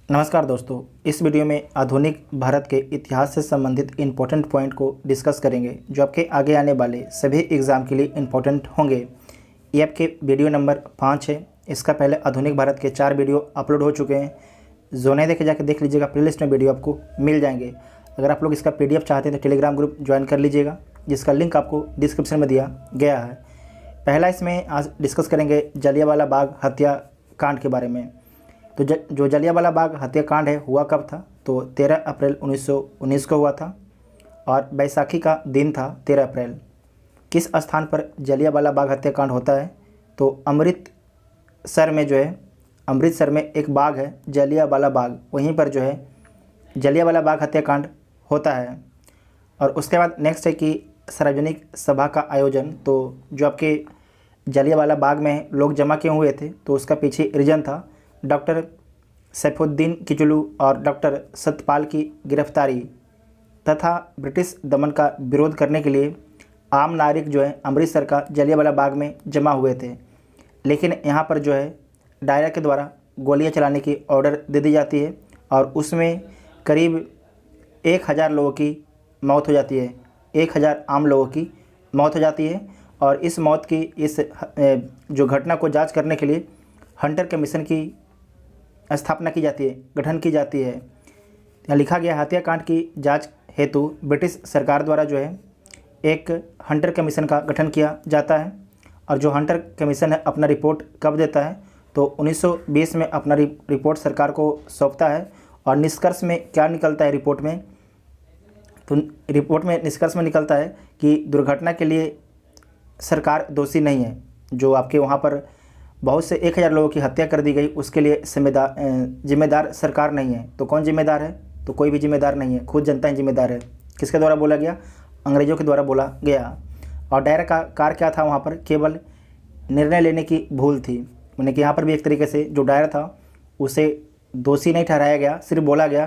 नमस्कार दोस्तों, इस वीडियो में आधुनिक भारत के इतिहास से संबंधित इम्पोर्टेंट पॉइंट को डिस्कस करेंगे जो आपके आगे आने वाले सभी एग्ज़ाम के लिए इम्पोर्टेंट होंगे। ये आपके वीडियो नंबर 5 है। इसका पहले आधुनिक भारत के 4 वीडियो अपलोड हो चुके हैं। जो नहीं देखे जाकर देख लीजिएगा, प्लेलिस्ट में वीडियो आपको मिल जाएंगे। अगर आप लोग इसका PDF चाहते हैं तो टेलीग्राम ग्रुप ज्वाइन कर लीजिएगा, जिसका लिंक आपको डिस्क्रिप्शन में दिया गया है। पहला इसमें आज डिस्कस करेंगे जलियांवाला बाग हत्याकांड के बारे में। तो जो जलियांवाला बाग हत्याकांड है हुआ कब था? तो 13 अप्रैल 1919 को हुआ था और बैसाखी का दिन था 13 अप्रैल। किस स्थान पर जलियांवाला बाग हत्याकांड होता है? तो अमृतसर में अमृतसर में एक बाग है जलियांवाला बाग, वहीं पर जलियांवाला बाग हत्याकांड होता है। और उसके बाद नेक्स्ट है कि सार्वजनिक सभा का आयोजन। तो जो आपके जलियांवाला बाग में लोग जमा क्यों हुए थे, तो उसका पीछे रीज़न था डॉक्टर सैफुद्दीन किचलू और डॉक्टर सत्यपाल की गिरफ्तारी तथा ब्रिटिश दमन का विरोध करने के लिए आम नागरिक अमृतसर का जलियांवाला बाग में जमा हुए थे। लेकिन यहाँ पर डायरा के द्वारा गोलियां चलाने की ऑर्डर दे दी जाती है और उसमें करीब 1000 लोगों की मौत हो जाती है। 1000 आम लोगों की मौत हो जाती है और इस मौत की जो घटना को जांच करने के लिए हंटर कमीशन की स्थापना की जाती है, गठन की जाती है। यहाँ लिखा गया हत्याकांड की जांच हेतु ब्रिटिश सरकार द्वारा एक हंटर कमीशन का गठन किया जाता है। और जो हंटर कमीशन है अपना रिपोर्ट कब देता है? तो 1920 में अपना रिपोर्ट सरकार को सौंपता है। और निष्कर्ष में क्या निकलता है रिपोर्ट में? तो रिपोर्ट में निष्कर्ष में निकलता है कि दुर्घटना के लिए सरकार दोषी नहीं है। जो आपके वहाँ पर बहुत से 1000 लोगों की हत्या कर दी गई, उसके लिए जिम्मेदार सरकार नहीं है। तो कौन जिम्मेदार है? तो कोई भी जिम्मेदार नहीं है, खुद जनता ही जिम्मेदार है। किसके द्वारा बोला गया? अंग्रेज़ों के द्वारा बोला गया। और डायरा का कार्य क्या था? वहाँ पर केवल निर्णय लेने की भूल थी। यानी कि यहाँ पर भी एक तरीके से जो डायर था उसे दोषी नहीं ठहराया गया, सिर्फ बोला गया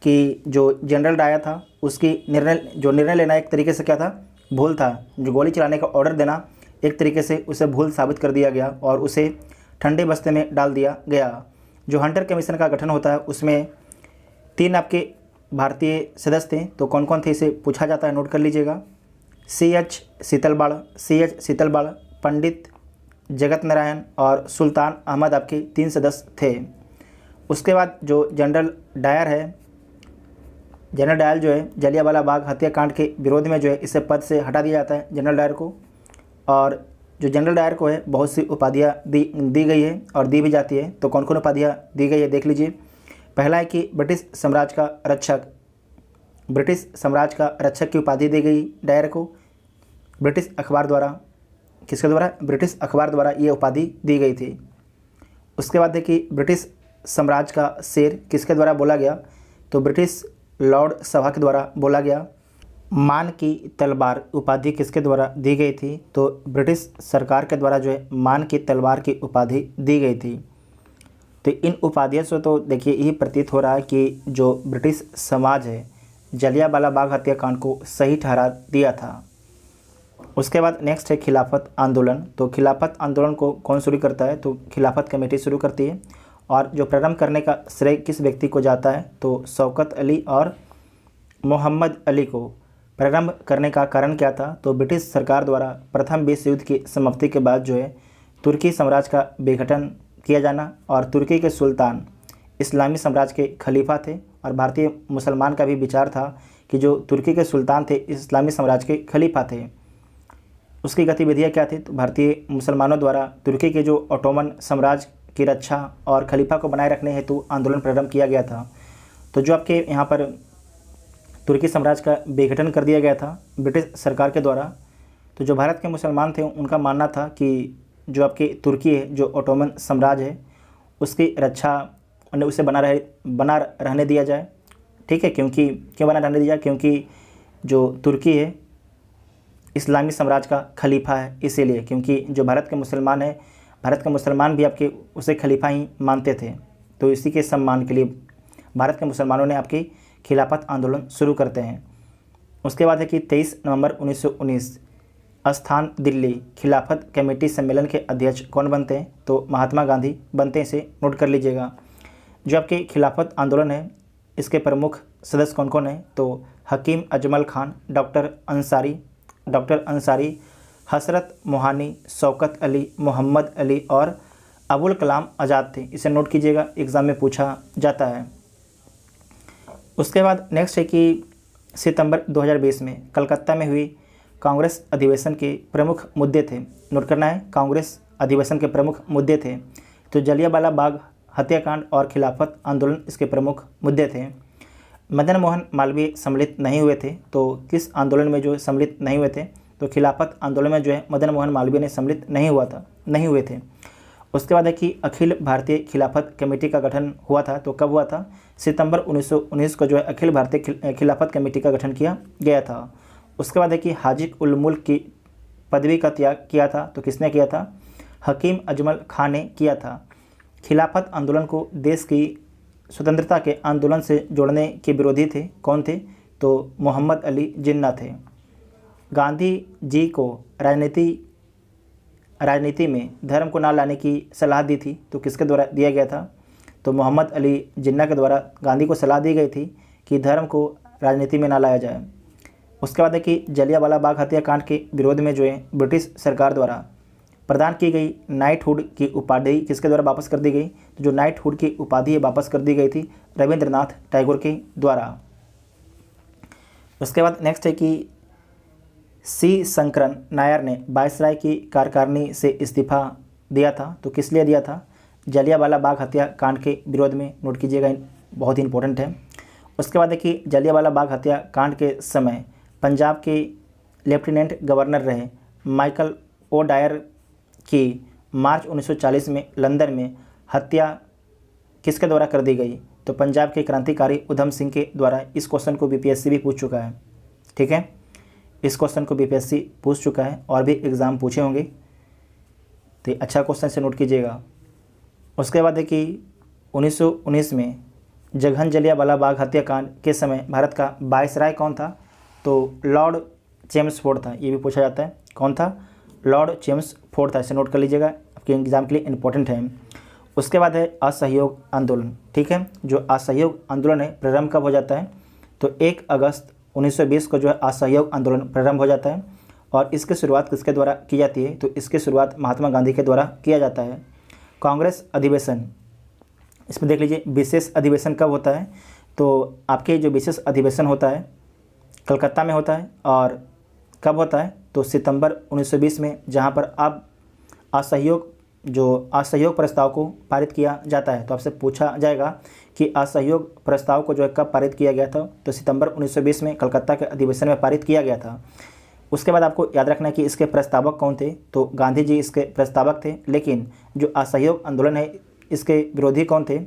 कि जो जनरल डायर था उसकी निर्णय लेना एक तरीके से क्या था? भूल था। जो गोली चलाने का ऑर्डर देना एक तरीके से उसे भूल साबित कर दिया गया और उसे ठंडे बस्ते में डाल दिया गया। जो हंटर कमीशन का गठन होता है उसमें 3 आपके भारतीय सदस्य थे। तो कौन कौन थे इसे पूछा जाता है, नोट कर लीजिएगा। CH शीतलबाड़, पंडित जगत नारायण और सुल्तान अहमद आपके 3 सदस्य थे। उसके बाद जो जनरल डायर है, जलियांवाला बाग हत्याकांड के विरोध में इसे पद से हटा दिया जाता है जनरल डायर को। और जो जनरल डायर को है बहुत सी उपाधियाँ दी गई है और दी भी जाती है। तो कौन कौन उपाधियाँ दी गई है देख लीजिए। पहला है कि ब्रिटिश साम्राज्य का रक्षक की उपाधि दी गई डायर को। ब्रिटिश अखबार द्वारा, किसके द्वारा? ब्रिटिश अखबार द्वारा ये उपाधि दी गई थी। उसके बाद है कि ब्रिटिश साम्राज्य का शेर किसके द्वारा बोला गया? तो ब्रिटिश लॉर्ड सभा के द्वारा बोला गया। मान की तलवार उपाधि किसके द्वारा दी गई थी? तो ब्रिटिश सरकार के द्वारा मान की तलवार की उपाधि दी गई थी। तो इन उपाधियों से तो देखिए यही प्रतीत हो रहा है कि जो ब्रिटिश समाज है जलियांवाला बाग हत्याकांड को सही ठहरा दिया था। उसके बाद नेक्स्ट है खिलाफत आंदोलन। तो खिलाफत आंदोलन को कौन शुरू करता है? तो खिलाफत कमेटी शुरू करती है। और जो प्रारंभ करने का श्रेय किस व्यक्ति को जाता है? तो शौकत अली और मोहम्मद अली को। प्रारंभ करने का कारण क्या था? तो ब्रिटिश सरकार द्वारा प्रथम विश्व युद्ध की समाप्ति के बाद तुर्की साम्राज्य का विघटन किया जाना और तुर्की के सुल्तान इस्लामी साम्राज्य के खलीफा थे। और भारतीय मुसलमान का भी विचार था कि जो तुर्की के सुल्तान थे इस्लामी साम्राज्य के खलीफा थे। उसकी गतिविधियाँ क्या थी? तो भारतीय मुसलमानों द्वारा तुर्की के जो ऑटोमन साम्राज्य की रक्षा और खलीफा को बनाए रखने हेतु आंदोलन प्रारंभ किया गया था। तो जो आपके यहाँ पर तुर्की साम्राज्य का विघटन कर दिया गया था ब्रिटिश सरकार के द्वारा। तो जो भारत के मुसलमान थे उनका मानना था कि जो आपकी तुर्की है, जो ऑटोमन साम्राज्य है, उसकी रक्षा उसे बना रहने दिया जाए। ठीक है, क्यों बना रहने दिया? क्योंकि जो तुर्की है इस्लामी साम्राज्य का खलीफा है, इसीलिए। क्योंकि जो भारत के मुसलमान भी आपके उसे खलीफा ही मानते थे। तो इसी के सम्मान के लिए भारत के मुसलमानों ने आपकी खिलाफत आंदोलन शुरू करते हैं। उसके बाद है कि 23 नवंबर 1919 स्थान दिल्ली खिलाफत कमेटी सम्मेलन के अध्यक्ष कौन बनते हैं? तो महात्मा गांधी बनते हैं, इसे नोट कर लीजिएगा। जो आपके खिलाफत आंदोलन है इसके प्रमुख सदस्य कौन कौन हैं? तो हकीम अजमल खान, डॉक्टर अंसारी, हसरत मोहानी, शौकत अली, मोहम्मद अली और अबुल कलाम आज़ाद थे। इसे नोट कीजिएगा, एग्ज़ाम में पूछा जाता है। उसके बाद नेक्स्ट है कि सितंबर 2020 में कलकत्ता में हुई कांग्रेस अधिवेशन के प्रमुख मुद्दे थे। नोट करना है, कांग्रेस अधिवेशन के प्रमुख मुद्दे थे। तो जलियांवाला बाग हत्याकांड और खिलाफत आंदोलन इसके प्रमुख मुद्दे थे। मदन मोहन मालवीय सम्मिलित नहीं हुए थे। तो किस आंदोलन में जो सम्मिलित नहीं हुए थे? तो खिलाफत आंदोलन में जो है मदन मोहन मालवीय ने सम्मिलित नहीं हुए थे। उसके बाद है कि अखिल भारतीय खिलाफत कमेटी का गठन हुआ था। तो कब हुआ था? सितंबर 1919 को जो है अखिल भारतीय खिलाफत कमेटी का गठन किया गया था। उसके बाद है कि हाजी उल मुल्क की पदवी का त्याग किया था। तो किसने किया था? हकीम अजमल खान ने किया था। खिलाफत आंदोलन को देश की स्वतंत्रता के आंदोलन से जोड़ने के विरोधी थे। कौन थे? तो मोहम्मद अली जिन्ना थे। गांधी जी को राजनीति में धर्म को ना लाने की सलाह दी थी। तो किसके द्वारा दिया गया था? तो मोहम्मद अली जिन्ना के द्वारा गांधी को सलाह दी गई थी कि धर्म को राजनीति में ना लाया जाए। उसके बाद है कि जलियांवाला बाग हत्याकांड के विरोध में जो है ब्रिटिश सरकार द्वारा प्रदान की गई नाइटहुड की उपाधि किसके द्वारा वापस कर दी गई? तो जो नाइटहुड की उपाधि वापस कर दी गई थी रविंद्रनाथ टैगोर के द्वारा। उसके बाद नेक्स्ट है कि सी शंकरन नायर ने वायसराय की कार्यकारिणी से इस्तीफा दिया था। तो किस लिए दिया था? जलियांवाला बाग हत्याकांड के विरोध में। नोट कीजिएगा, बहुत ही इंपॉर्टेंट है। उसके बाद है कि जलियांवाला बाग हत्याकांड के समय पंजाब के लेफ्टिनेंट गवर्नर रहे माइकल ओ डायर की मार्च 1940 में लंदन में हत्या किसके द्वारा कर दी गई? तो पंजाब के क्रांतिकारी उधम सिंह के द्वारा। इस क्वेश्चन को बीपीएससी भी पूछ चुका है, ठीक है, इस क्वेश्चन को बीपीएससी पूछ चुका है और भी एग्ज़ाम पूछे होंगे, तो अच्छा क्वेश्चन से नोट कीजिएगा। उसके बाद है कि 1919 में जघन जलियांवाला बाग हत्याकांड के समय भारत का वायसराय कौन था? तो लॉर्ड चेम्सफोर्ड था। ये भी पूछा जाता है, कौन था? लॉर्ड चेम्सफोर्ड था। इसे नोट कर लीजिएगा, आपके एग्जाम के लिए इंपॉर्टेंट है। उसके बाद है असहयोग आंदोलन, ठीक है। जो असहयोग आंदोलन है प्रारंभ कब हो जाता है? तो 1 अगस्त 1920 को जो है असहयोग आंदोलन प्रारंभ हो जाता है। और इसकी शुरुआत किसके द्वारा की जाती है? तो इसकी शुरुआत महात्मा गांधी के द्वारा किया जाता है। कांग्रेस अधिवेशन, इसमें देख लीजिए विशेष अधिवेशन कब होता है? तो आपके जो विशेष अधिवेशन होता है कलकत्ता में होता है। और कब होता है? तो सितंबर 1920 में, जहां पर अब असहयोग प्रस्ताव को पारित किया जाता है। तो आपसे पूछा जाएगा कि असहयोग प्रस्ताव को जो है कब पारित किया गया था? तो सितंबर 1920 में कलकत्ता के अधिवेशन में पारित किया गया था। उसके बाद आपको याद रखना है कि इसके प्रस्तावक कौन थे? तो गांधी जी इसके प्रस्तावक थे, लेकिन जो असहयोग आंदोलन है इसके विरोधी कौन थे?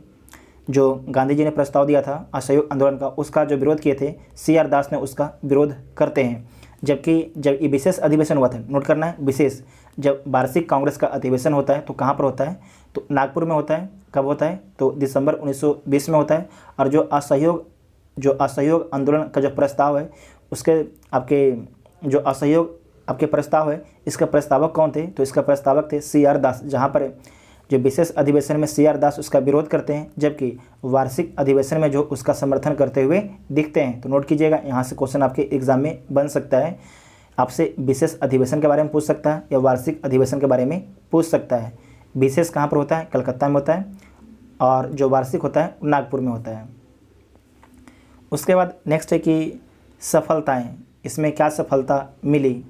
जो गांधी जी ने प्रस्ताव दिया था असहयोग आंदोलन का, उसका जो विरोध किए थे CR दास ने उसका विरोध करते हैं। जबकि जब ये विशेष अधिवेशन हुआ था, नोट करना है विशेष, जब वार्षिक कांग्रेस का अधिवेशन होता है तो कहाँ पर होता है? तो नागपुर में होता है। कब होता है? तो दिसंबर 1920 में होता है। और जो असहयोग आंदोलन का जो प्रस्ताव है उसके जो असहयोग आपके प्रस्ताव है इसका प्रस्तावक कौन थे? तो इसका प्रस्तावक थे CR दास। जहाँ पर जो विशेष अधिवेशन में CR दास उसका विरोध करते हैं, जबकि वार्षिक अधिवेशन में जो उसका समर्थन करते हुए दिखते हैं। तो नोट कीजिएगा, यहाँ से क्वेश्चन आपके एग्जाम में बन सकता है। आपसे विशेष अधिवेशन के बारे में पूछ सकता है या वार्षिक अधिवेशन के बारे में पूछ सकता है। विशेष कहाँ पर होता है? कलकत्ता में होता है। और जो वार्षिक होता है नागपुर में होता है। उसके बाद नेक्स्ट है कि सफलताएँ, इसमें क्या सफलता मिली?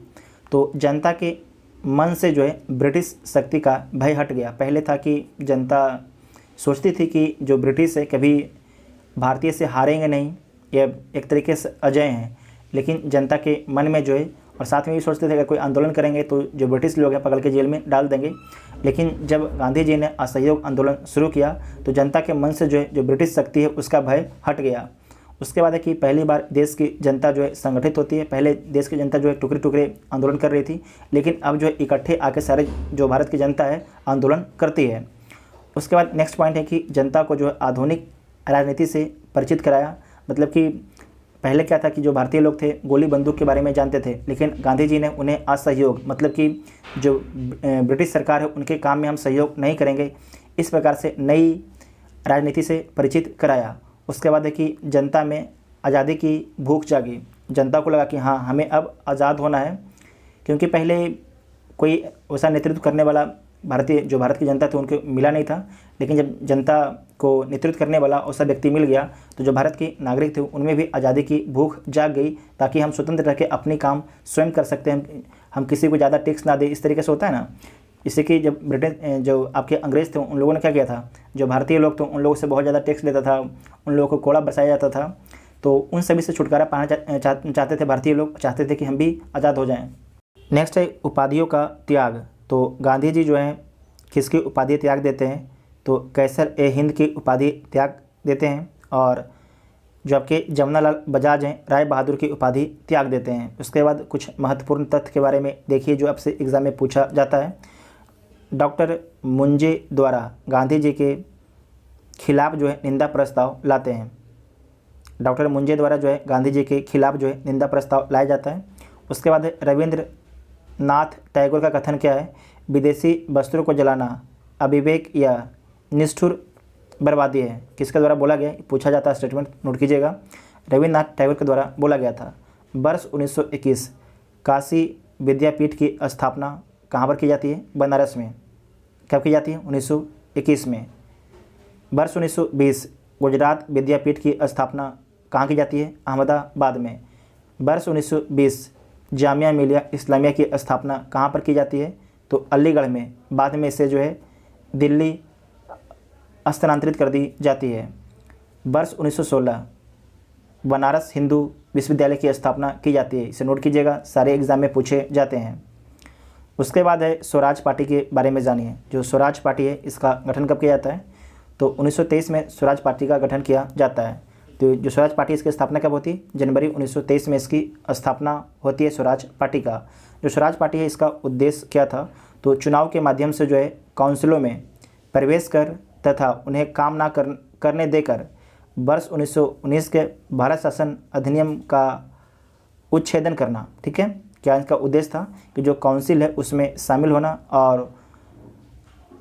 तो जनता के मन से जो है ब्रिटिश शक्ति का भय हट गया। पहले था कि जनता सोचती थी कि जो ब्रिटिश है कभी भारतीय से हारेंगे नहीं, ये एक तरीके से अजय हैं, लेकिन जनता के मन में जो है, और साथ में ये सोचते थे अगर कोई आंदोलन करेंगे तो जो ब्रिटिश लोग हैं पकड़ के जेल में डाल देंगे। लेकिन जब गांधी जी ने असहयोग आंदोलन शुरू किया तो जनता के मन से जो है जो ब्रिटिश शक्ति है उसका भय हट गया। उसके बाद है कि पहली बार देश की जनता जो है संगठित होती है। पहले देश की जनता जो है टुकड़े टुकड़े आंदोलन कर रही थी, लेकिन अब जो है इकट्ठे आके सारे जो भारत की जनता है आंदोलन करती है। उसके बाद नेक्स्ट पॉइंट है कि जनता को जो है आधुनिक राजनीति से परिचित कराया। मतलब कि पहले क्या था कि जो भारतीय लोग थे गोली बंदूक के बारे में जानते थे, लेकिन गांधी जी ने उन्हें असहयोग, मतलब कि जो ब्रिटिश सरकार है उनके काम में हम सहयोग नहीं करेंगे, इस प्रकार से नई राजनीति से परिचित कराया। उसके बाद है कि जनता में आज़ादी की भूख जागी, जनता को लगा कि हाँ हमें अब आज़ाद होना है, क्योंकि पहले कोई वैसा नेतृत्व करने वाला भारत की जनता थी उनको मिला नहीं था। लेकिन जब जनता को नेतृत्व करने वाला ऐसा व्यक्ति मिल गया तो जो भारत के नागरिक थे उनमें भी आज़ादी की भूख जाग गई, ताकि हम स्वतंत्र रह के अपनी काम स्वयं कर सकते हैं, हम किसी को ज़्यादा टैक्स ना दें। इस तरीके से होता है ना। इससे कि जब ब्रिटेन जो आपके अंग्रेज़ थे उन लोगों ने क्या किया था, जो भारतीय लोग थे उन लोगों से बहुत ज़्यादा टैक्स लेता था, उन लोगों को कोड़ा बरसाया जाता था। तो उन सभी से छुटकारा पाना चाहते थे भारतीय लोग, चाहते थे कि हम भी आज़ाद हो जाएं। नेक्स्ट है उपाधियों का त्याग। तो गांधी जी जो हैं किसकी उपाधि त्याग देते हैं, तो कैसर ए हिंद की उपाधि त्याग देते हैं, और जो आपके जमनालाल बजाज हैं राय बहादुर की उपाधि त्याग देते हैं। उसके बाद कुछ महत्वपूर्ण तथ्य के बारे में देखिए जो आपसे एग्ज़ाम में पूछा जाता है। डॉक्टर मुंजे द्वारा गांधी जी के खिलाफ जो है निंदा प्रस्ताव लाते हैं। डॉक्टर मुंजे द्वारा जो है गांधी जी के खिलाफ जो है निंदा प्रस्ताव लाया जाता है। उसके बाद रविंद्रनाथ टैगोर का कथन क्या है, विदेशी वस्त्रों को जलाना अविवेक या निष्ठुर बर्बादी है। किसके द्वारा बोला गया, पूछा जाता है, स्टेटमेंट नोट कीजिएगा। रविन्द्रनाथ टैगोर के द्वारा बोला गया था। वर्ष 1921 काशी विद्यापीठ की स्थापना कहाँ पर की जाती है, बनारस में। कब की जाती है, 1921 में। वर्ष 1920 गुजरात विद्यापीठ की स्थापना कहाँ की जाती है, अहमदाबाद में। वर्ष 1920 जामिया मिलिया इस्लामिया की स्थापना कहाँ पर की जाती है, तो अलीगढ़ में। बाद में इसे जो है दिल्ली स्थानांतरित कर दी जाती है। वर्ष 1916 बनारस हिंदू विश्वविद्यालय की स्थापना की जाती है। इसे नोट कीजिएगा, सारे एग्जाम में पूछे जाते हैं। उसके बाद है स्वराज पार्टी के बारे में जानिए। जो स्वराज पार्टी है इसका गठन कब किया जाता है, तो 1923 में स्वराज पार्टी का गठन किया जाता है। तो जो स्वराज पार्टी इसकी स्थापना कब होती है, जनवरी 1923 में इसकी स्थापना होती है स्वराज पार्टी का। जो स्वराज पार्टी है इसका उद्देश्य क्या था, तो चुनाव के माध्यम से जो है काउंसिलों में प्रवेश कर तथा उन्हें काम ना करने देकर वर्ष 1919 के भारत शासन अधिनियम का उच्छेदन करना। ठीक है, क्या इनका उद्देश्य था कि जो काउंसिल है उसमें शामिल होना और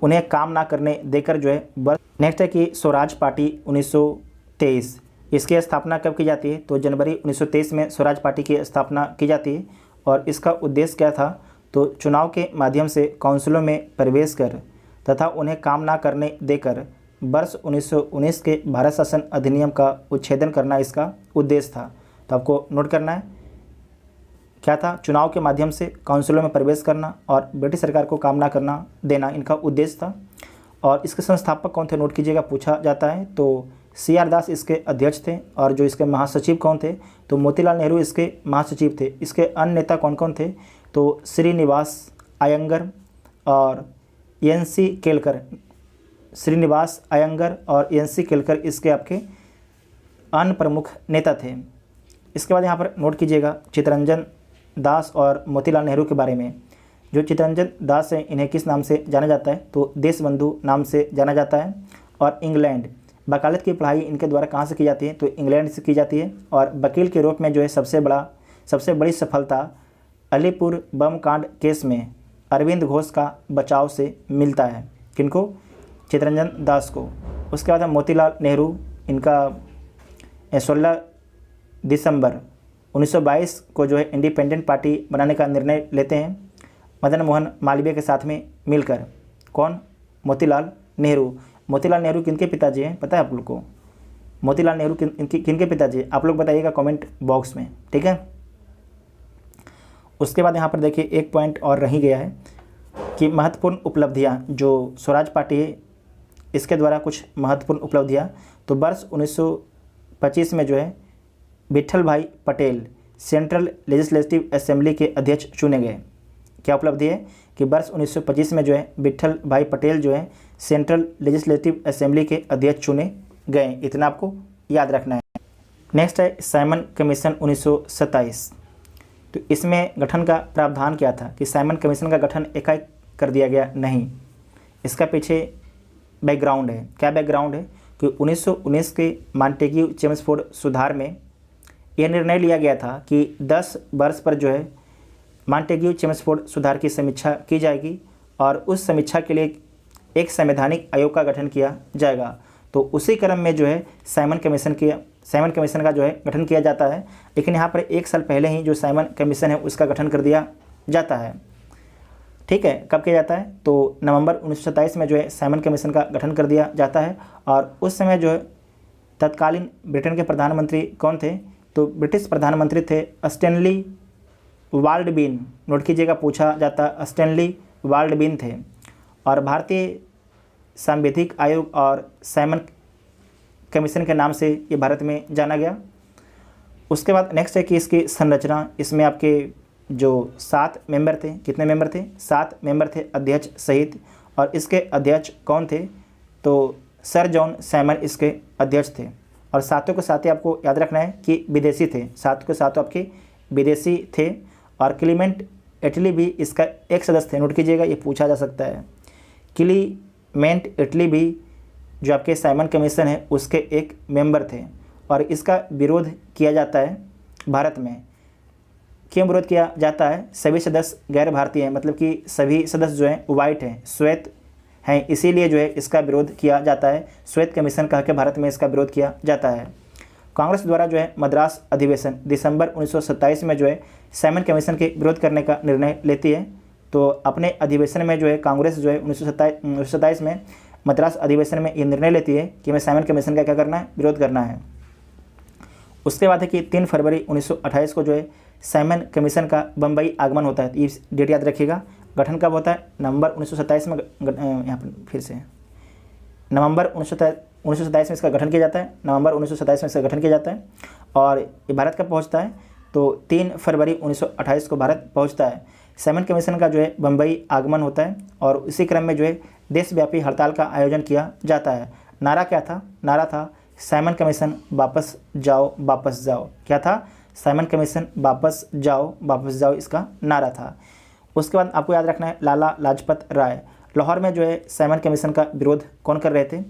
उन्हें काम ना करने देकर जो है। नेक्स्ट है कि स्वराज पार्टी 1923 इसकी स्थापना कब की जाती है, तो जनवरी 1923 में स्वराज पार्टी की स्थापना की जाती है। और इसका उद्देश्य क्या था, तो चुनाव के माध्यम से काउंसिलों में प्रवेश कर तथा उन्हें काम ना करने देकर वर्ष 1919 के भारत शासन अधिनियम का उच्छेदन करना इसका उद्देश्य था। तो आपको नोट करना है क्या था, चुनाव के माध्यम से काउंसिलों में प्रवेश करना और ब्रिटिश सरकार को काम ना करना देना इनका उद्देश्य था। और इसके संस्थापक कौन थे, नोट कीजिएगा, पूछा जाता है। तो CR दास इसके अध्यक्ष थे, और जो इसके महासचिव कौन थे, तो मोतीलाल नेहरू इसके महासचिव थे। इसके अन्य नेता कौन कौन थे, तो श्रीनिवास अयंगर और NC केलकर। श्रीनिवास अयंगर और NC केलकर इसके आपके अन्य प्रमुख नेता थे। इसके बाद यहाँ पर नोट कीजिएगा चित्तरंजन दास और मोतीलाल नेहरू के बारे में। जो चित्तरंजन दास हैं इन्हें किस नाम से जाना जाता है, तो देशबंधु नाम से जाना जाता है। और इंग्लैंड वकालत की पढ़ाई इनके द्वारा कहाँ से की जाती है, तो इंग्लैंड से की जाती है। और वकील के रूप में जो है सबसे बड़ी सफलता अलीपुर बम कांड केस में अरविंद घोष का बचाव से मिलता है। किनको, चित्तरंजन दास को। उसके बाद है मोतीलाल नेहरू, इनका 16 दिसंबर 1922 को जो है इंडिपेंडेंट पार्टी बनाने का निर्णय लेते हैं मदन मोहन मालवीय के साथ में मिलकर। कौन, मोतीलाल नेहरू। मोतीलाल नेहरू किनके पिताजी हैं, पता है आप लोग को, मोतीलाल नेहरू किनके पिताजी, आप लोग बताइएगा कमेंट बॉक्स में। ठीक है, उसके बाद यहाँ पर देखिए एक पॉइंट और रही गया है कि महत्वपूर्ण उपलब्धियाँ जो स्वराज पार्टी है इसके द्वारा कुछ महत्वपूर्ण उपलब्धियाँ। तो वर्ष 1925 में जो है विट्ठल भाई पटेल सेंट्रल लेजिस्लेटिव असेंबली के अध्यक्ष चुने गए। क्या उपलब्धि है कि वर्ष 1925 में जो है विट्ठल भाई पटेल जो है सेंट्रल लेजिस्लेटिव असेंबली के अध्यक्ष चुने गए। इतना आपको याद रखना है। नेक्स्ट है साइमन कमीशन 1927। तो इसमें गठन का प्रावधान क्या था कि साइमन कमीशन का गठन एकाएक कर दिया गया नहीं। इसका पीछे बैकग्राउंड है। क्या बैकग्राउंड है कि 1919 के मॉन्टेग्यू चेम्सफोर्ड सुधार में यह निर्णय लिया गया था कि 10 वर्ष पर जो है मॉन्टेग्यू चेम्सफोर्ड सुधार की समीक्षा की जाएगी और उस समीक्षा के लिए एक संवैधानिक आयोग का गठन किया जाएगा। तो उसी क्रम में जो है साइमन कमीशन का जो है गठन किया जाता है। लेकिन यहाँ पर 1 साल पहले ही जो साइमन कमीशन है उसका गठन कर दिया जाता है। ठीक है, कब किया जाता है? तो नवंबर 1927 में जो है साइमन कमीशन का गठन कर दिया जाता है। और उस समय जो है तत्कालीन ब्रिटेन के प्रधानमंत्री कौन थे? तो ब्रिटिश प्रधानमंत्री थे स्टैनली बाल्डबिन। नोट कीजिएगा, पूछा जाता, स्टैनली बाल्डबिन थे। और भारतीय सांविधिक आयोग और साइमन कमीशन के नाम से ये भारत में जाना गया। उसके बाद नेक्स्ट है कि इसकी संरचना, इसमें आपके जो 7 मेंबर थे, कितने मेंबर थे? 7 मेंबर थे अध्यक्ष सहित। और इसके अध्यक्ष कौन थे? तो सर जॉन साइमन इसके अध्यक्ष थे। और सातों के साथ ही आपको याद रखना है कि विदेशी थे, सातों के सातों आपके विदेशी थे। और क्लीमेंट एटली भी इसका एक सदस्य थे। नोट कीजिएगा, ये पूछा जा सकता है। क्लीमेंट एटली भी जो आपके साइमन कमीशन है उसके एक मेंबर थे। और इसका विरोध किया जाता है भारत में। क्यों विरोध किया जाता है? सभी सदस्य गैर भारतीय हैं, मतलब कि सभी सदस्य जो हैं वाइट हैं, श्वेत हैं, इसीलिए जो है इसका विरोध किया जाता है। श्वेत कमीशन कह के भारत में इसका विरोध किया जाता है। कांग्रेस द्वारा जो है मद्रास अधिवेशन दिसंबर 1927 में जो है साइमन कमीशन के विरोध करने का निर्णय लेती है। तो अपने अधिवेशन में जो है कांग्रेस जो है 1927 में मद्रास अधिवेशन में ये निर्णय लेती है कि हमें साइमन कमीशन का क्या करना है? विरोध करना है। उसके बाद है कि 3 फरवरी 1928 को जो है साइमन कमीशन का बम्बई आगमन होता है। ये डेट याद रखिएगा। गठन कब होता है? नवंबर 1927 में। यहाँ पर फिर से नवंबर 1927 में इसका गठन किया जाता है। नवंबर 1927 में इसका गठन किया जाता है। और ये भारत कब पहुँचता है? तो 3 फरवरी 1928 को भारत पहुँचता है। साइमन कमीशन का जो है बम्बई आगमन होता है। और इसी क्रम में जो है देशव्यापी हड़ताल का आयोजन किया जाता है। नारा क्या था? नारा था साइमन कमीशन वापस जाओ, वापस जाओ। क्या था? साइमन कमीशन वापस जाओ, वापस जाओ, इसका नारा था। उसके बाद आपको याद रखना है लाला लाजपत राय। लाहौर में जो है साइमन कमीशन का विरोध कौन कर रहे थे?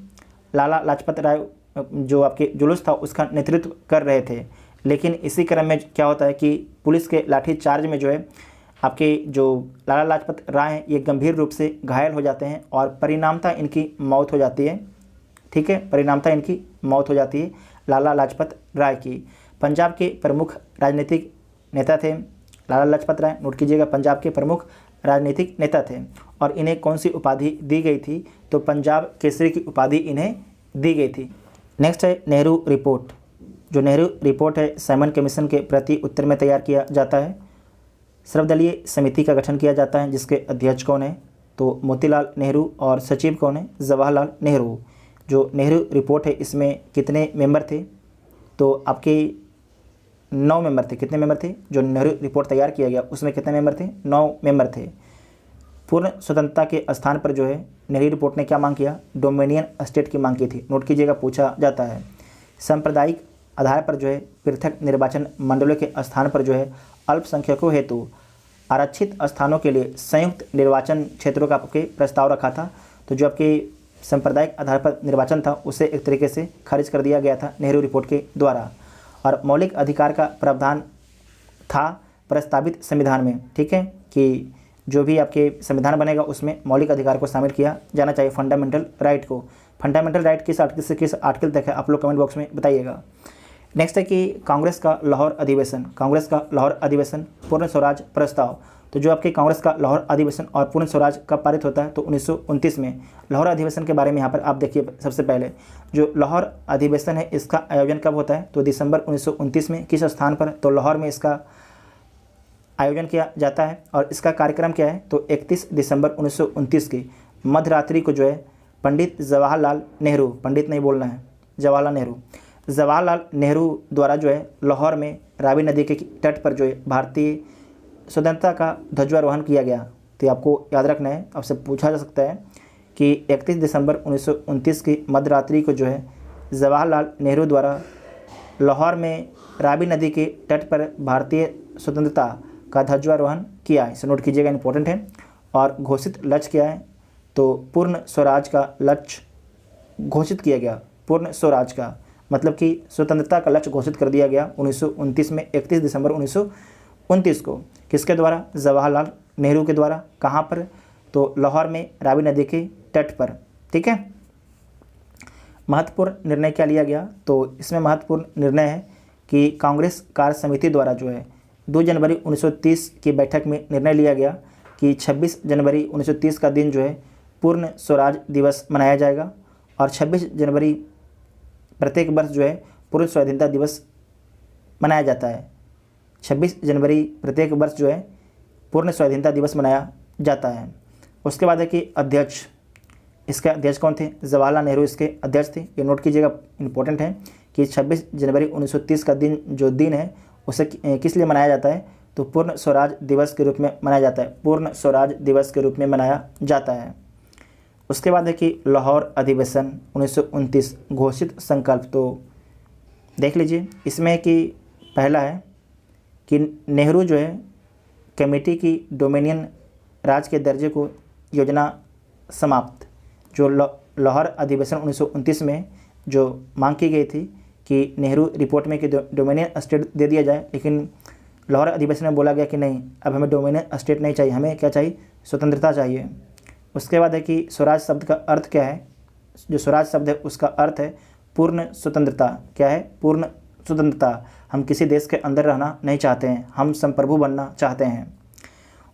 लाला लाजपत राय जो आपके जुलूस था उसका नेतृत्व कर रहे थे। लेकिन इसी क्रम में क्या होता है कि पुलिस के लाठीचार्ज में जो है आपके जो लाला लाजपत राय हैं ये गंभीर रूप से घायल हो जाते हैं और परिणामतः इनकी मौत हो जाती है। ठीक है, परिणामतः इनकी मौत हो जाती है लाला लाजपत राय की। पंजाब के प्रमुख राजनीतिक नेता थे लाला लाजपत राय। नोट कीजिएगा, पंजाब के प्रमुख राजनीतिक नेता थे। और इन्हें कौन सी उपाधि दी गई थी? तो पंजाब केसरी की उपाधि इन्हें दी गई थी। नेक्स्ट है नेहरू रिपोर्ट। जो नेहरू रिपोर्ट है साइमन कमीशन के प्रति उत्तर में तैयार किया जाता है। सर्वदलीय समिति का गठन किया जाता है जिसके अध्यक्ष कौन है? तो मोतीलाल नेहरू। और सचिव कौन है? जवाहरलाल नेहरू। जो नेहरू रिपोर्ट है इसमें कितने मेंबर थे? तो आपके 9 मेंबर थे। कितने मेंबर थे? जो नेहरू रिपोर्ट तैयार किया गया उसमें कितने मेंबर थे? 9 मेंबर थे। पूर्ण स्वतंत्रता के स्थान पर जो है नेहरू रिपोर्ट ने क्या मांग किया? डोमिनियन स्टेट की मांग की थी। नोट कीजिएगा, पूछा जाता है। सांप्रदायिक आधार पर जो है पृथक निर्वाचन मंडलों के स्थान पर जो है अल्पसंख्यकों हेतु आरक्षित स्थानों के लिए संयुक्त निर्वाचन क्षेत्रों का आपके प्रस्ताव रखा था। तो जो आपके सांप्रदायिक आधार पर निर्वाचन था उसे एक तरीके से खारिज कर दिया गया था नेहरू रिपोर्ट के द्वारा। और मौलिक अधिकार का प्रावधान था प्रस्तावित संविधान में। ठीक है, कि जो भी आपके संविधान बनेगा उसमें मौलिक अधिकार को शामिल किया जाना चाहिए, फंडामेंटल राइट को। फंडामेंटल राइट किस आर्टिकल से किस आर्टिकल तक है आप लोग कमेंट बॉक्स में बताइएगा। नेक्स्ट है कि कांग्रेस का लाहौर अधिवेशन। कांग्रेस का लाहौर अधिवेशन, पूर्ण स्वराज प्रस्ताव। तो जो आपके कांग्रेस का लाहौर अधिवेशन और पूर्ण स्वराज कब पारित होता है? तो 1929 में। लाहौर अधिवेशन के बारे में यहाँ पर आप देखिए। सबसे पहले जो लाहौर अधिवेशन है इसका आयोजन कब होता है? तो दिसंबर 1929 में। किस स्थान पर? तो लाहौर में इसका आयोजन किया जाता है। और इसका कार्यक्रम क्या है? तो 31 दिसंबर 1929 की मध्यरात्रि को जो है पंडित जवाहरलाल नेहरू, पंडित नहीं बोलना है, जवाहरलाल नेहरू द्वारा जो है लाहौर में रावी नदी के तट पर जो है भारतीय स्वतंत्रता का ध्वजारोहण किया गया। तो आपको याद रखना है, आपसे पूछा जा सकता है कि 31 दिसंबर 1929 की मध्यरात्रि को जो है जवाहरलाल नेहरू द्वारा लाहौर में रावी नदी के तट पर भारतीय स्वतंत्रता का ध्वजारोहण किया है। इसे नोट कीजिएगा, इंपॉर्टेंट है। और घोषित लक्ष्य क्या है? तो पूर्ण स्वराज का लक्ष्य घोषित किया गया। पूर्ण स्वराज का मतलब कि स्वतंत्रता का लक्ष्य घोषित कर दिया गया 1929 में, 31 दिसंबर 1929 को। किसके द्वारा? जवाहरलाल नेहरू के द्वारा। कहाँ पर? तो लाहौर में रावी नदी के तट पर। ठीक है। महत्वपूर्ण निर्णय क्या लिया गया, तो इसमें महत्वपूर्ण निर्णय है कि कांग्रेस कार्य समिति द्वारा जो है 2 जनवरी 1930 की बैठक में निर्णय लिया गया कि 26 जनवरी 1930 का दिन जो है पूर्ण स्वराज दिवस मनाया जाएगा और 26 जनवरी प्रत्येक वर्ष जो है पूर्ण स्वाधीनता दिवस मनाया जाता है। 26 जनवरी प्रत्येक वर्ष जो है पूर्ण स्वाधीनता दिवस मनाया जाता है। उसके बाद है कि अध्यक्ष, इसके अध्यक्ष कौन थे? जवाहरलाल नेहरू इसके अध्यक्ष थे। ये नोट कीजिएगा, इंपॉर्टेंट है कि 26 जनवरी 1930 का दिन है उसे किस लिए मनाया जाता है, तो पूर्ण स्वराज दिवस के रूप में मनाया जाता है। पूर्ण स्वराज दिवस के रूप में मनाया जाता है। उसके बाद है कि लाहौर अधिवेशन 1929 घोषित संकल्प, तो देख लीजिए इसमें कि पहला है कि नेहरू जो है कमेटी की डोमिनियन राज के दर्जे को योजना समाप्त। जो लाहौर अधिवेशन 1929 में जो मांग की गई थी कि नेहरू रिपोर्ट में कि डोमिनियन स्टेट दे दिया जाए, लेकिन लाहौर अधिवेशन में बोला गया कि नहीं, अब हमें डोमिनियन स्टेट नहीं चाहिए, हमें क्या चाहिए? स्वतंत्रता चाहिए। उसके बाद है कि स्वराज शब्द का अर्थ क्या है? जो स्वराज शब्द है उसका अर्थ है पूर्ण स्वतंत्रता। क्या है? पूर्ण स्वतंत्रता। हम किसी देश के अंदर रहना नहीं चाहते हैं, हम संप्रभु बनना चाहते हैं।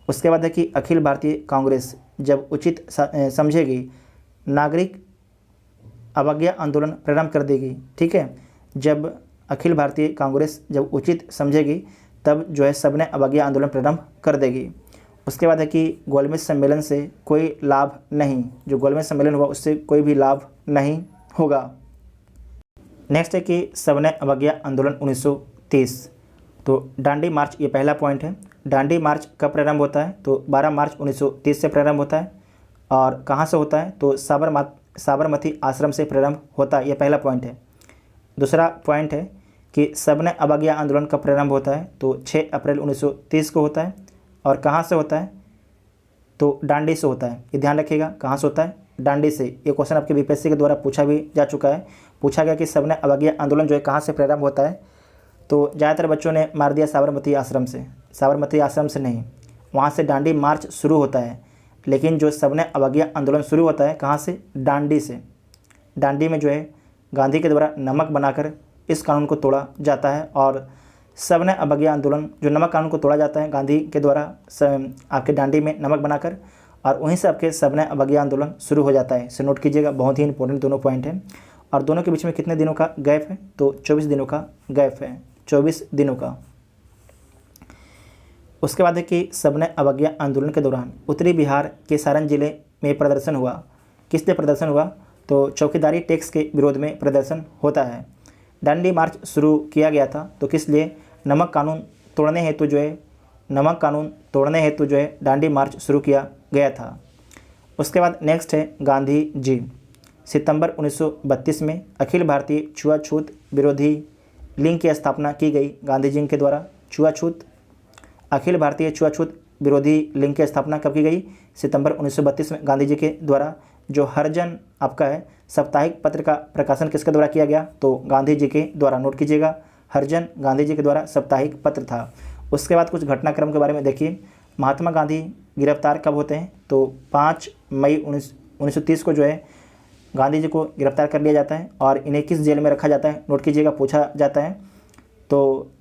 उसके बाद है कि अखिल भारतीय कांग्रेस जब उचित समझेगी नागरिक अवज्ञा आंदोलन प्रारंभ कर देगी। ठीक है, जब अखिल भारतीय कांग्रेस जब उचित समझेगी तब जो है सबने अवज्ञा आंदोलन प्रारंभ कर देगी। उसके बाद है कि गोलमेज सम्मेलन से कोई लाभ नहीं। जो गोलमेज सम्मेलन हुआ उससे कोई भी लाभ नहीं होगा। नेक्स्ट है कि सबने अवज्ञा आंदोलन 1930, तो डांडी मार्च ये पहला पॉइंट है। डांडी मार्च कब प्रारंभ होता है? तो 12 मार्च 1930 से प्रारंभ होता है। और कहाँ से होता है? तो साबरमती आश्रम से प्रारंभ होता है। ये पहला पॉइंट है। दूसरा पॉइंट है कि सबने अवज्ञा आंदोलन कब प्रारंभ होता है? तो 6 अप्रैल 1930 को होता है। और कहाँ से होता है? तो डांडी से होता है। ये ध्यान रखिएगा, कहाँ से होता है? डांडी से। ये क्वेश्चन आपके बीपीएससी के द्वारा पूछा भी जा चुका है। पूछा गया कि सबने अवज्ञा आंदोलन जो है कहाँ से प्रारंभ होता है, तो ज़्यादातर बच्चों ने मार दिया साबरमती आश्रम से। साबरमती आश्रम से नहीं, वहाँ से डांडी मार्च शुरू होता है। लेकिन जो सबने अवज्ञा आंदोलन शुरू होता है कहाँ से? डांडी से। डांडी में जो है गांधी के द्वारा नमक बनाकर इस कानून को तोड़ा जाता है। और सबने अवज्ञा आंदोलन, जो नमक कानून को तोड़ा जाता है गांधी के द्वारा आपके डांडी में नमक बनाकर, और वहीं से आपके सबने अवज्ञा आंदोलन शुरू हो जाता है। इसे नोट कीजिएगा, बहुत ही इंपॉर्टेंट दोनों पॉइंट हैं। और दोनों के बीच में कितने दिनों का गैप है? तो 24 दिनों का गैप है, 24 दिनों का। उसके बाद है कि सबने अवज्ञा आंदोलन के दौरान उत्तरी बिहार के सारण जिले में प्रदर्शन हुआ। किस लिए प्रदर्शन हुआ? तो चौकीदारी टैक्स के विरोध में प्रदर्शन होता है। डांडी मार्च शुरू किया गया था तो किस लिए? नमक कानून तोड़ने हेतु जो है डांडी मार्च शुरू किया गया था। उसके बाद नेक्स्ट है गांधी जी। सितंबर 1932 में अखिल भारतीय छुआछूत विरोधी लीग की स्थापना की गई गांधी जी के द्वारा। अखिल भारतीय छुआछूत विरोधी लीग की स्थापना कब की गई? सितंबर 1932 में गांधी जी के द्वारा। जो हरिजन आपका है साप्ताहिक पत्र का प्रकाशन किसके द्वारा किया गया? तो गांधी जी के द्वारा। नोट कीजिएगा, हरिजन गांधी जी के द्वारा साप्ताहिक पत्र था। उसके बाद कुछ घटनाक्रम के बारे में देखिए। महात्मा गांधी गिरफ्तार कब होते हैं? तो 5 मई 1930 को जो है गांधी जी को गिरफ्तार कर लिया जाता है और इन्हें किस जेल में रखा जाता है? नोट कीजिएगा, पूछा जाता है। तो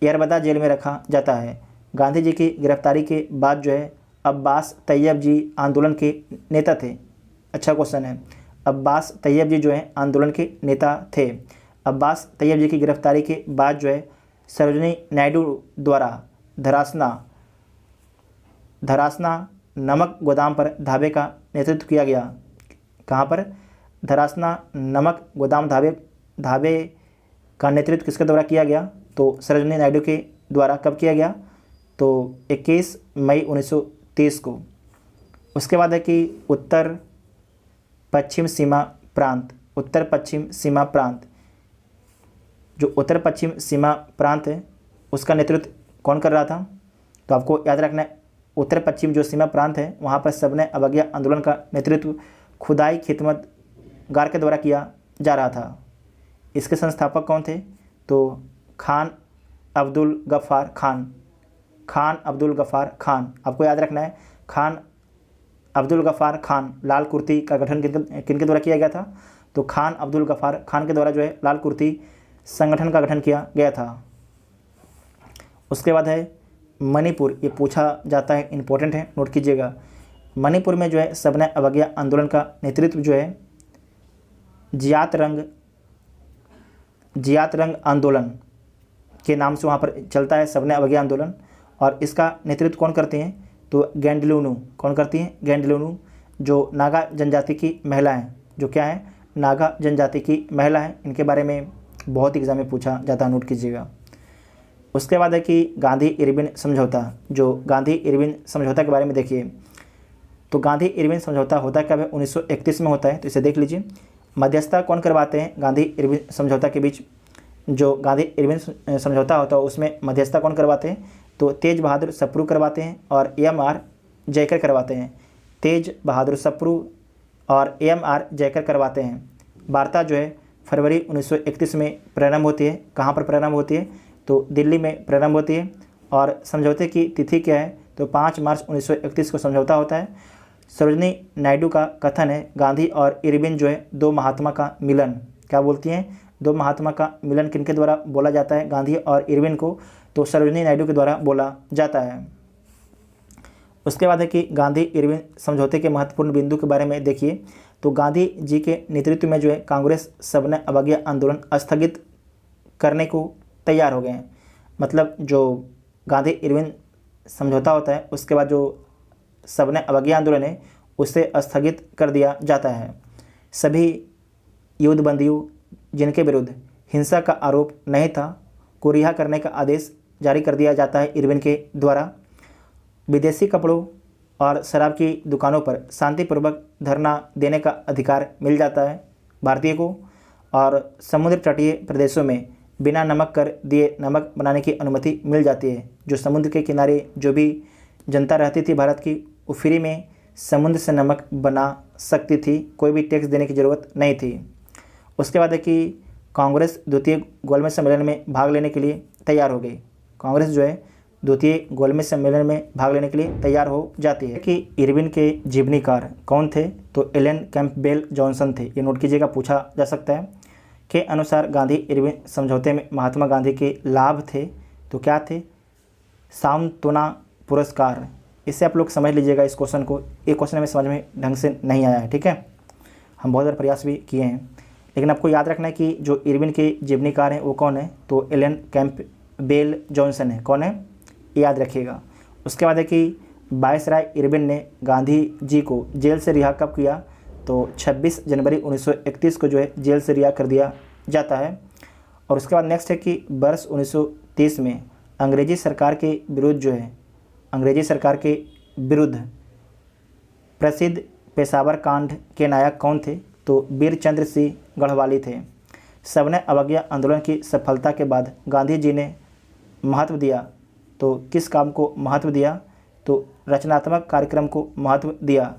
यरबदा जेल में रखा जाता है। गांधी जी की गिरफ्तारी के बाद जो है अब्बास तैयब जी आंदोलन के नेता थे। अच्छा क्वेश्चन है। अब्बास तैयब जी जो है आंदोलन के नेता थे। अब्बास तैयब जी की गिरफ्तारी के बाद जो है सरोजिनी नायडू द्वारा धरासना नमक गोदाम पर ढाबे का नेतृत्व किया गया। कहाँ पर? धरासना नमक गोदाम ढाबे का नेतृत्व किसके द्वारा किया गया? तो सरोजिनी नायडू के द्वारा। कब किया गया? तो 21 मई 1930 को। उसके बाद है कि उत्तर पश्चिम सीमा प्रांत, जो उत्तर पश्चिम सीमा प्रांत है उसका नेतृत्व कौन कर रहा था? तो आपको याद रखना है, उत्तर पश्चिम जो सीमा प्रांत है वहाँ पर सबने अवज्ञा आंदोलन का नेतृत्व खुदाई खिदमतगार के द्वारा किया जा रहा था। इसके संस्थापक कौन थे? तो खान अब्दुल गफ्फार खान। आपको याद रखना है, खान अब्दुल गफ्फार खान। लाल कुर्ती का गठन किनके द्वारा किया गया था? तो खान अब्दुल गफ़ार खान के द्वारा जो है लाल कुर्ती संगठन का गठन किया गया था। उसके बाद है मणिपुर, ये पूछा जाता है, इम्पोर्टेंट है, नोट कीजिएगा। मणिपुर में जो है सबने अवज्ञा आंदोलन का नेतृत्व जो है जियात रंग आंदोलन के नाम से वहाँ पर चलता है, सबने अवज्ञा आंदोलन। और इसका नेतृत्व कौन करते हैं? तो गेंडलुनु। कौन करती हैं? गेंडलुनु, जो नागा जनजाति की महिला हैं, जो क्या है? नागा जनजाति की महिला हैं। इनके बारे में बहुत एग्जाम में पूछा जाता है, नोट कीजिएगा। उसके बाद है कि गांधी इरविन समझौता। जो गांधी इरविन समझौता के बारे में देखिए, तो गांधी इरविन समझौता होता कब है? 1931 में होता है, तो इसे देख लीजिए। मध्यस्थता कौन करवाते हैं गांधी इरविन समझौता के बीच? जो गांधी इरविन समझौता होता है उसमें मध्यस्थता कौन करवाते हैं? तो तेज बहादुर सप्रू करवाते हैं और AMR जयकर करवाते हैं। तेज बहादुर सप्रू और AMR जयकर करवाते हैं। वार्ता जो है फरवरी 1931 में प्रारंभ होती है। कहाँ पर प्रारंभ होती है? तो दिल्ली में प्रारंभ होती है। और समझौते की तिथि क्या है? तो 5 मार्च 1931 को समझौता होता है। सरोजनी नायडू का कथन है गांधी और इरविन जो है दो महात्मा का मिलन। क्या बोलती हैं? दो महात्मा का मिलन किनके द्वारा बोला जाता है? गांधी और इरविन को, तो सरोजनी नायडू के द्वारा बोला जाता है। उसके बाद है कि गांधी इरविन समझौते के महत्वपूर्ण बिंदु के बारे में देखिए, तो गांधी जी के नेतृत्व में जो है कांग्रेस सबने अवज्ञा आंदोलन स्थगित करने को तैयार हो गए हैं। मतलब जो गांधी इरविन समझौता होता है उसके बाद जो सबने अवज्ञा आंदोलन है उसे स्थगित कर दिया जाता है। सभी युद्धबंदियों जिनके विरुद्ध हिंसा का आरोप नहीं था को रिहा करने का आदेश जारी कर दिया जाता है इरविन के द्वारा। विदेशी कपड़ों और शराब की दुकानों पर शांतिपूर्वक धरना देने का अधिकार मिल जाता है भारतीय को। और समुद्र तटीय प्रदेशों में बिना नमक कर दिए नमक बनाने की अनुमति मिल जाती है। जो समुद्र के किनारे जो भी जनता रहती थी भारत की, वो फ्री में समुद्र से नमक बना सकती थी, कोई भी टैक्स देने की ज़रूरत नहीं थी। उसके बाद है कि कांग्रेस द्वितीय गोलमेज सम्मेलन में भाग लेने के लिए तैयार हो गई। कांग्रेस जो है द्वितीय गोलमेज सम्मेलन में भाग लेने के लिए तैयार हो जाती है। कि इरविन के जीवनीकार कौन थे? तो एलन कैंपबेल जॉनसन थे। ये नोट कीजिएगा, पूछा जा सकता है। के अनुसार गांधी इरविन समझौते में महात्मा गांधी के लाभ थे, तो क्या थे? सांत्वना पुरस्कार। इससे आप लोग समझ लीजिएगा इस क्वेश्चन को। एक क्वेश्चन हमें समझ में ढंग से नहीं आया है, ठीक है। हम बहुत बार प्रयास भी किए हैं, लेकिन आपको याद रखना है कि जो इरविन के जीवनीकार हैं वो कौन है? तो एलन कैंपबेल जॉनसन है। कौन है? याद रखिएगा। उसके बाद है कि वायसराय इरविन ने गांधी जी को जेल से रिहा कब किया? तो 26 जनवरी 1931 को जो है जेल से रिहा कर दिया जाता है। और उसके बाद नेक्स्ट है कि वर्ष 1930 में अंग्रेजी सरकार के विरुद्ध जो है प्रसिद्ध पेशावर कांड के नायक कौन थे? तो वीरचंद्र सिंह गढ़वाली थे। सबने अवज्ञा आंदोलन की सफलता के बाद गांधी जी ने महत्व दिया, तो किस काम को महत्व दिया? तो रचनात्मक कार्यक्रम को महत्व दिया।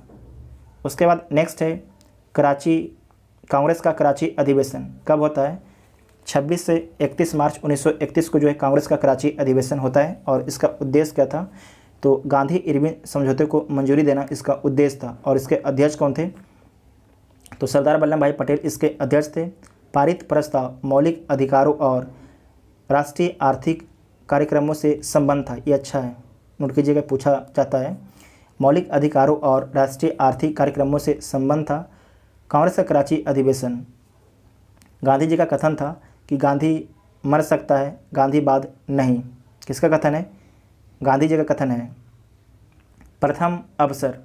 उसके बाद नेक्स्ट है कांग्रेस का कराची अधिवेशन कब होता है? 26 से 31 मार्च 1931 को जो है कांग्रेस का कराची अधिवेशन होता है। और इसका उद्देश्य क्या था? तो गांधी इरविन समझौते को मंजूरी देना इसका उद्देश्य था। और इसके अध्यक्ष कौन थे? तो सरदार वल्लभ भाई पटेल इसके अध्यक्ष थे। पारित प्रस्ताव मौलिक अधिकारों और राष्ट्रीय आर्थिक कार्यक्रमों से संबंध था। ये अच्छा है, नोट कीजिएगा, पूछा जाता है। मौलिक अधिकारों और राष्ट्रीय आर्थिक कार्यक्रमों से संबंध था। कांग्रेस का कराची अधिवेशन। गांधी जी का कथन था कि गांधी मर सकता है, गांधीवाद नहीं। किसका कथन है? गांधी जी का कथन है। प्रथम अवसर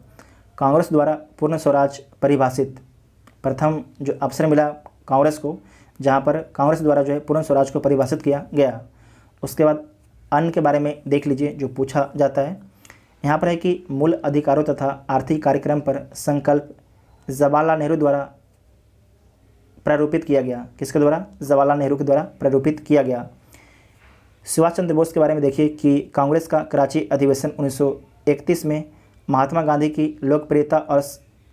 कांग्रेस द्वारा पूर्ण स्वराज परिभाषित। प्रथम जो अवसर मिला कांग्रेस को, जहां पर कांग्रेस द्वारा जो है पूर्ण स्वराज को परिभाषित किया गया। उसके बाद अन्य के बारे में देख लीजिए जो पूछा जाता है। यहाँ पर है कि मूल अधिकारों तथा आर्थिक कार्यक्रम पर संकल्प जवाहरलाल नेहरू द्वारा प्रारूपित किया गया। किसके द्वारा? जवाहरलाल नेहरू के द्वारा प्रारूपित किया गया। सुभाष चंद्र बोस के बारे में देखिए कि कांग्रेस का कराची अधिवेशन 1931 में महात्मा गांधी की लोकप्रियता और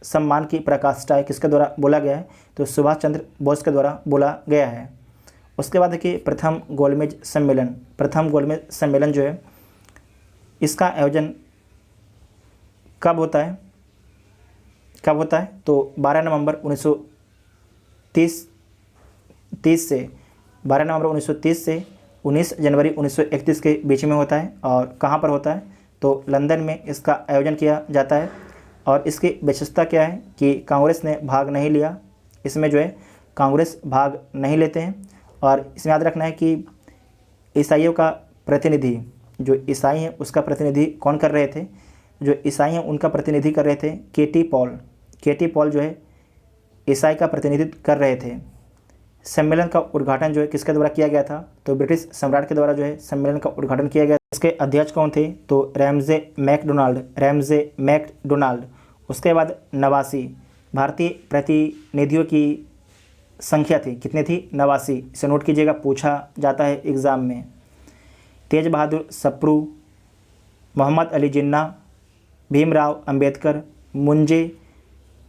सम्मान की प्रकाष्ठा किसके द्वारा बोला गया है? तो सुभाष चंद्र बोस के द्वारा बोला गया है। उसके बाद देखिए प्रथम गोलमेज सम्मेलन जो है इसका आयोजन कब होता है? तो 12 नवंबर 1930 से 12 नवंबर 1930 से 19 जनवरी 1931 के बीच में होता है। और कहाँ पर होता है? तो लंदन में इसका आयोजन किया जाता है। और इसकी विशेषता क्या है कि कांग्रेस ने भाग नहीं लिया, इसमें जो है कांग्रेस भाग नहीं लेते हैं। और इसमें याद रखना है कि ईसाइयों का प्रतिनिधि, जो ईसाई हैं उसका प्रतिनिधि कौन कर रहे थे? जो ईसाई हैं उनका प्रतिनिधि कर रहे थे केटी पॉल जो है ईसाई का प्रतिनिधित्व कर रहे थे। सम्मेलन का उद्घाटन जो है किसके द्वारा किया गया था? तो ब्रिटिश सम्राट के द्वारा जो है सम्मेलन का उद्घाटन किया गया। इसके अध्यक्ष कौन थे? तो रैमजे मैकडोनाल्ड। उसके बाद 89 भारतीय प्रतिनिधियों की संख्या थी। कितनी थी? 89। इसे नोट कीजिएगा, पूछा जाता है एग्ज़ाम में। तेज बहादुर सप्रू, मोहम्मद अली जिन्ना, भीमराव अंबेडकर, मुंजे,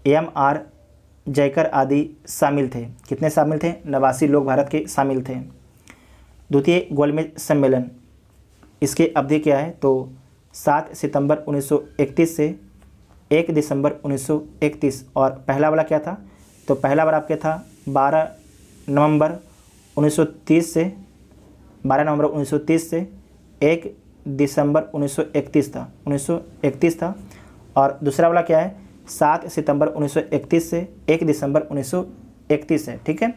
MR जयकर आदि शामिल थे। कितने शामिल थे? 89 लोग भारत के शामिल थे। द्वितीय गोलमेज सम्मेलन, इसकी अवधि क्या है? तो 7 सितंबर 1931 से 1 दिसंबर 1931। और पहला वाला क्या था? तो पहला वाला आपके था 12 नवंबर 1930 से 1 दिसंबर 1931 था। और दूसरा वाला क्या है? 7 सितंबर 1931 से 1 दिसंबर 1931 है। ठीक है।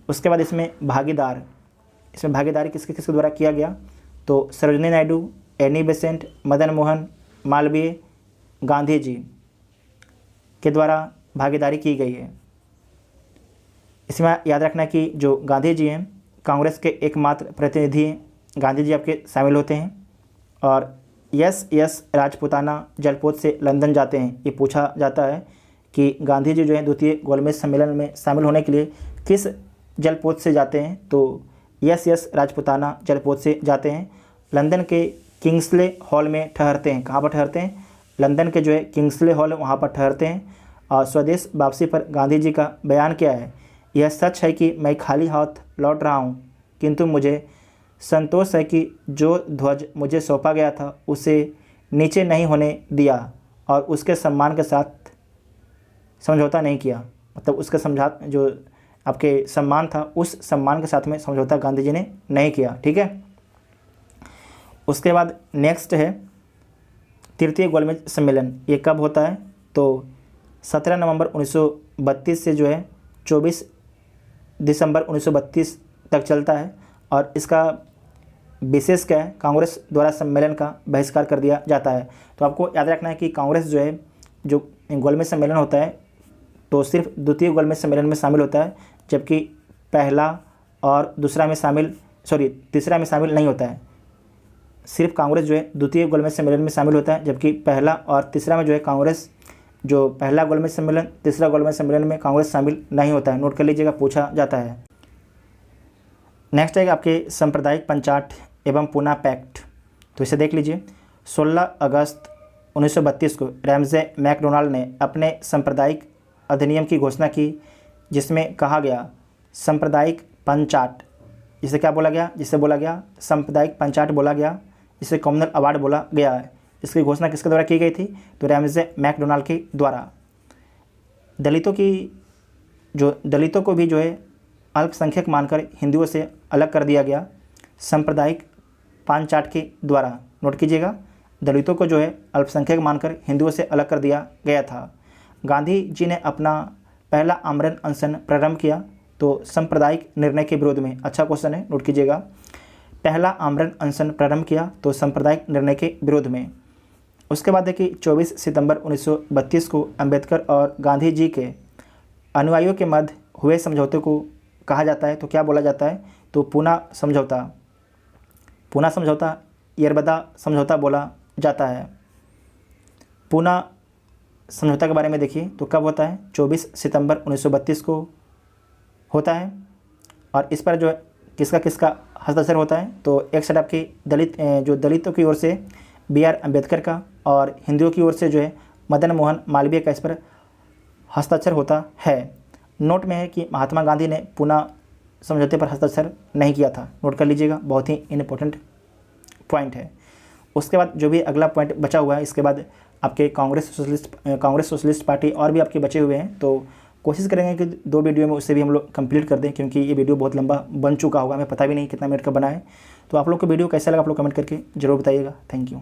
उसके बाद इसमें भागीदारी किसके द्वारा किया गया? तो सरोजिनी नायडू, एनी बेसेंट, मदन मोहन मालवीय, गांधी जी के द्वारा भागीदारी की गई है। इसमें याद रखना कि जो गांधी जी हैं कांग्रेस के एकमात्र प्रतिनिधि हैं, गांधी जी आपके शामिल होते हैं। और यस राजपुताना जलपोत से लंदन जाते हैं। ये पूछा जाता है कि गांधी जी जो है द्वितीय गोलमेज सम्मेलन में शामिल होने के लिए किस जलपोत से जाते हैं? तो यस राजपुताना जलपोत से जाते हैं। लंदन के किंग्सले हॉल में ठहरते हैं। कहाँ पर ठहरते हैं? लंदन के जो है किंग्सले हॉल वहाँ पर ठहरते हैं। और स्वदेश वापसी पर गांधी जी का बयान क्या है? यह सच है कि मैं खाली हाथ लौट रहा हूँ, किंतु मुझे संतोष है कि जो ध्वज मुझे सौंपा गया था उसे नीचे नहीं होने दिया और उसके सम्मान के साथ समझौता नहीं किया। मतलब उसके जो आपके सम्मान था उस सम्मान के साथ में समझौता गांधी जी ने नहीं किया। ठीक है। उसके बाद नेक्स्ट है तृतीय गोलमेज सम्मेलन। ये कब होता है? तो 17 नवंबर 1932 से जो है 24 दिसंबर 1932 तक चलता है। और इसका विशेष क्या है? कांग्रेस द्वारा सम्मेलन का बहिष्कार कर दिया जाता है। तो आपको याद रखना है कि कांग्रेस जो है जो गोलमेज सम्मेलन होता है तो सिर्फ द्वितीय गोलमेज सम्मेलन में शामिल होता है, जबकि पहला और तीसरा में शामिल नहीं होता है। सिर्फ कांग्रेस जो है द्वितीय गोलमेज सम्मेलन में शामिल होता है, जबकि पहला और तीसरा में जो है कांग्रेस, जो पहला गोलमेज सम्मेलन तीसरा गोलमेज सम्मेलन में कांग्रेस शामिल नहीं होता है। नोट कर लीजिएगा, पूछा जाता है। नेक्स्ट है आपके सांप्रदायिक पंचाट एवं पूना पैक्ट। तो इसे देख लीजिए। 16 अगस्त 1932 को रैमजे मैकडोनाल्ड ने अपने सांप्रदायिक अधिनियम की घोषणा की, जिसमें कहा गया सांप्रदायिक पंचाट, जिसे क्या बोला गया? जिसे बोला गया सांप्रदायिक पंचाट बोला गया, जिसे कॉमनवेल्थ अवार्ड बोला गया है। इसकी घोषणा किसके द्वारा की गई थी? तो रैमजे मैकडोनाल्ड के द्वारा। दलितों को भी जो है अल्पसंख्यक मानकर हिंदुओं से अलग कर दिया गया सांप्रदायिक पंचाट के द्वारा। नोट कीजिएगा, दलितों को जो है अल्पसंख्यक मानकर हिंदुओं से अलग कर दिया गया था। गांधी जी ने अपना पहला आमरण अनशन प्रारंभ किया तो सांप्रदायिक निर्णय के विरोध में। अच्छा क्वेश्चन है, नोट कीजिएगा। पहला आमरण अनशन प्रारंभ किया तो सांप्रदायिक निर्णय के विरोध में। उसके बाद देखिए 24 सितंबर 1932 को अंबेडकर और गांधी जी के अनुयायियों के मध्य हुए समझौते को कहा जाता है। तो क्या बोला जाता है? तो पूना समझौता यरबदा समझौता बोला जाता है। पूना समझौता के बारे में देखिए तो कब होता है? 24 सितंबर 1932 को होता है। और इस पर जो है किसका हस्ताक्षर होता है? तो एक साइड आपकी दलितों की ओर से BR अम्बेडकर का और हिंदुओं की ओर से जो है मदन मोहन मालवीय का इस पर हस्ताक्षर होता है। नोट में है कि महात्मा गांधी ने पूना समझौते पर हस्ताक्षर नहीं किया था। नोट कर लीजिएगा, बहुत ही इम्पोर्टेंट पॉइंट है। उसके बाद जो भी अगला पॉइंट बचा हुआ है, इसके बाद आपके कांग्रेस सोशलिस्ट पार्टी और भी आपके बचे हुए हैं। तो कोशिश करेंगे कि 2 वीडियो में उससे भी हम लोग कंप्लीट कर दें, क्योंकि ये वीडियो बहुत लंबा बन चुका होगा, हमें पता भी नहीं कितना मिनट का बना है। तो आप लोग को वीडियो कैसा लगा आप लोग कमेंट करके ज़रूर बताइएगा। Thank you.